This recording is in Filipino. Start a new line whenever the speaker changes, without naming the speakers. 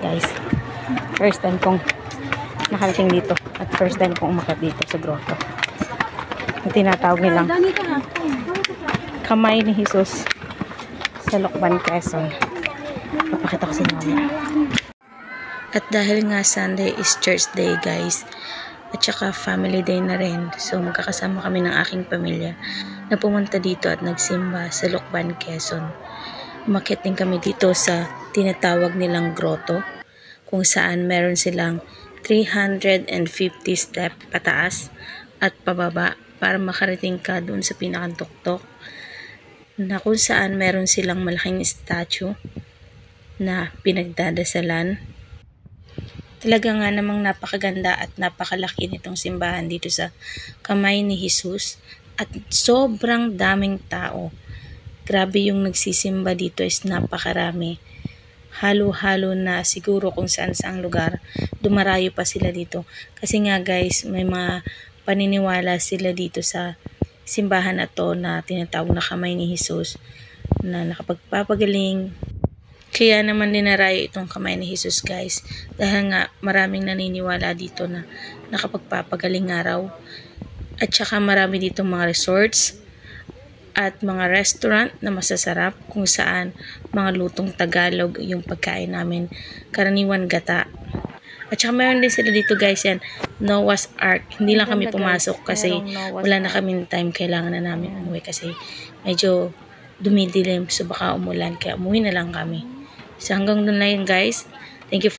guys. First time kong nakarating dito at first time kong umakyat dito sa grotto. Yung tinatawag nilang Kamay ni Jesus sa Lucban, Quezon. Papakita ko sa inyo. At dahil nga Sunday is church day guys, at saka family day na rin, so magkakasama kami ng aking pamilya na pumunta dito at nagsimba sa Lucban, Quezon. Umakyat din kami dito sa tinatawag nilang grotto, kung saan meron silang 350 step pataas at pababa para makarating ka doon sa pinakantuktok, na kung saan meron silang malaking statue na pinagdadasalan. Talaga nga namang napakaganda at napakalaki nitong simbahan dito sa Kamay ni Jesus at sobrang daming tao. Grabe yung nagsisimba dito, is napakarami. Halo-halo na siguro kung saan-saang lugar. Dumarayo pa sila dito. Kasi nga guys, may mga paniniwala sila dito sa simbahan na to na tinatawag na Kamay ni Jesus na nakapagpapagaling. Kaya naman dinarayo itong Kamay ni Jesus guys, dahil nga maraming naniniwala dito na nakapagpapagaling araw. At saka marami dito mga resorts at mga restaurant na masasarap, kung saan mga lutong Tagalog yung pagkain namin, karaniwan gata. At saka meron din sila dito guys yan, Noah's Ark. Hindi lang kami pumasok kasi wala na kaming time, kailangan na namin umuwi kasi medyo dumidilim, so baka umulan, kaya umuwi na lang kami. So hanggang doon na yun guys. Thank you.